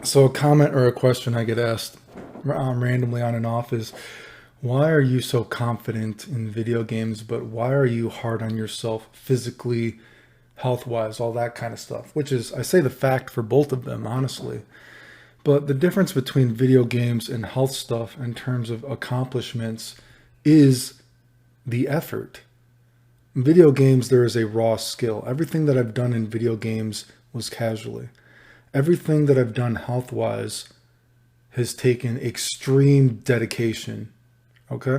So a comment or a question I get asked randomly on and off is, why are you so confident in video games, but why are you hard on yourself physically, health wise, all that kind of stuff? Which is, I say the fact for both of them, honestly. But the difference between video games and health stuff in terms of accomplishments is the effort. In video games, there is a raw skill. Everything that I've done in video games was casually. Everything that I've done health wise has taken extreme dedication. Okay?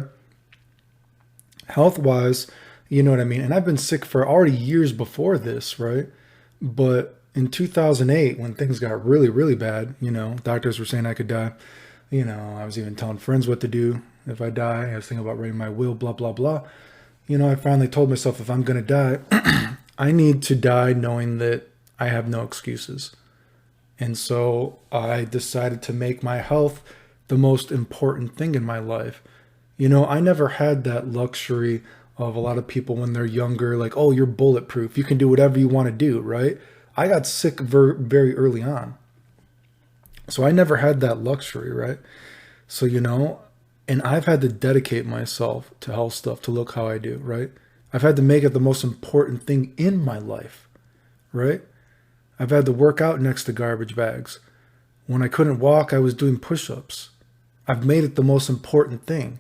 Health wise, you know what I mean? And I've been sick for already years before this, right? But in 2008, when things got really, really bad, doctors were saying I could die. I was even telling friends what to do if I die. I was thinking about writing my will, blah, blah, blah. I finally told myself if I'm going to die, I need to die knowing that I have no excuses. And so I decided to make my health the most important thing in my life. I never had that luxury of a lot of people when they're younger, like, oh, you're bulletproof. You can do whatever you want to do, right? I got sick very early on. So I never had that luxury, right? So, and I've had to dedicate myself to health stuff to look how I do, right? I've had to make it the most important thing in my life, right? I've had to work out next to garbage bags. When I couldn't walk, I was doing push-ups. I've made it the most important thing.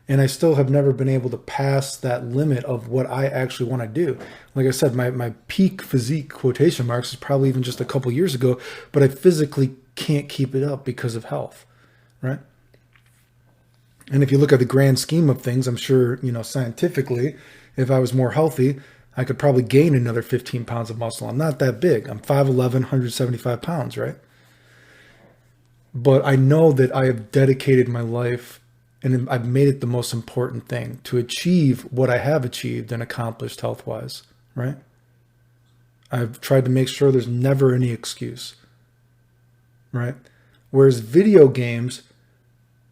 And I still have never been able to pass that limit of what I actually want to do. Like I said, my peak physique quotation marks is probably even just a couple years ago, but I physically can't keep it up because of health, right? And if you look at the grand scheme of things, I'm sure, scientifically, if I was more healthy, I could probably gain another 15 pounds of muscle. I'm not that big. I'm 5'11", 175 pounds, right? But I know that I have dedicated my life and I've made it the most important thing to achieve what I have achieved and accomplished health-wise, right? I've tried to make sure there's never any excuse, right? Whereas video games,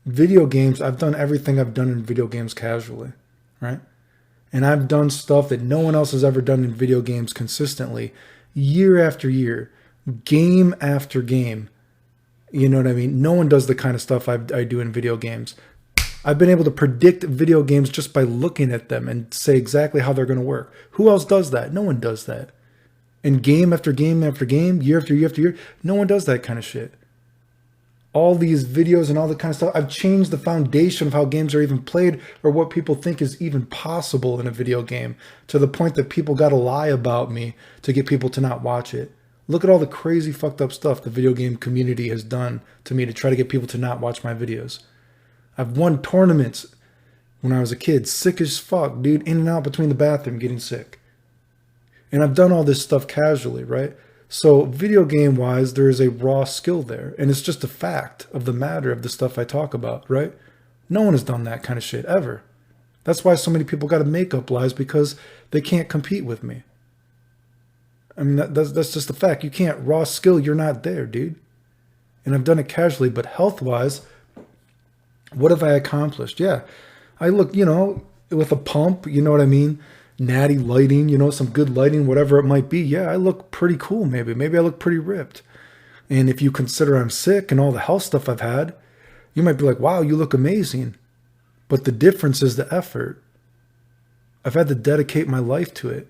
I've done everything I've done in video games casually, right? And I've done stuff that no one else has ever done in video games consistently, year after year, game after game. You know what I mean? No one does the kind of stuff I do in video games. I've been able to predict video games just by looking at them and say exactly how they're going to work. Who else does that? No one does that. And game after game after game, year after year after year, no one does that kind of shit. All these videos and all the kind of stuff, I've changed the foundation of how games are even played or what people think is even possible in a video game to the point that people got to lie about me to get people to not watch it. Look at all the crazy fucked up stuff the video game community has done to me to try to get people to not watch my videos. I've won tournaments when I was a kid, sick as fuck, dude, in and out between the bathroom getting sick. And I've done all this stuff casually, right? So video game wise, there is a raw skill there. And it's just a fact of the matter of the stuff I talk about, right? No one has done that kind of shit ever. That's why so many people got to make up lies because they can't compete with me. I mean, that's just a fact. You can't raw skill, you're not there, dude. And I've done it casually, but health wise, what have I accomplished? Yeah, I look, with a pump, you know what I mean? Natty lighting, some good lighting, whatever it might be. Yeah, I look pretty cool maybe. Maybe I look pretty ripped. And if you consider I'm sick and all the health stuff I've had, you might be like, wow, you look amazing. But the difference is the effort. I've had to dedicate my life to it.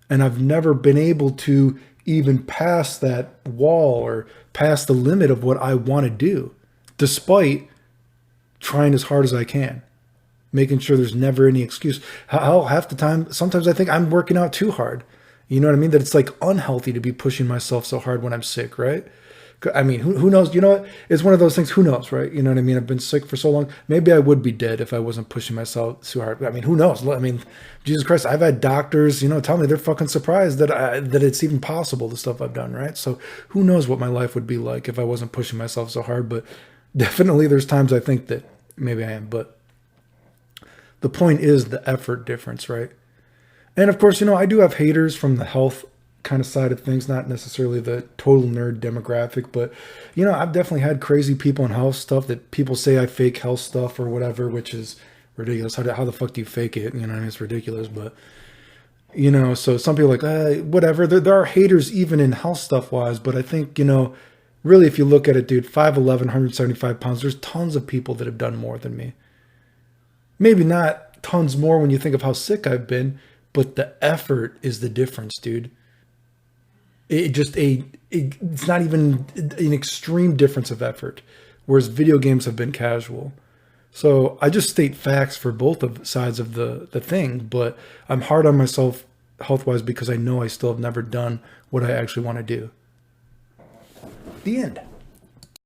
And I've never been able to even pass that wall or pass the limit of what I want to do, despite trying as hard as I can, making sure there's never any excuse. Half the time, sometimes I think I'm working out too hard. You know what I mean? That it's like unhealthy to be pushing myself so hard when I'm sick, right? I mean, who knows? You know what? It's one of those things, who knows, right? You know what I mean? I've been sick for so long. Maybe I would be dead if I wasn't pushing myself too hard. I mean, who knows? I mean, Jesus Christ, I've had doctors, tell me they're fucking surprised that it's even possible, the stuff I've done, right? So who knows what my life would be like if I wasn't pushing myself so hard. But definitely there's times I think that maybe I am. But the point is the effort difference, right? And of course, I do have haters from the health kind of side of things, not necessarily the total nerd demographic, but I've definitely had crazy people in health stuff that people say I fake health stuff or whatever, which is ridiculous. How the fuck do you fake it? It's ridiculous, but so some people are like, whatever. There are haters even in health stuff wise, but I think, Really, if you look at it, dude, 5'11", 175 pounds, there's tons of people that have done more than me. Maybe not tons more when you think of how sick I've been, but the effort is the difference, dude. It's not even an extreme difference of effort, whereas video games have been casual. So I just state facts for both of sides of the thing, but I'm hard on myself health wise because I know I still have never done what I actually want to do. The end.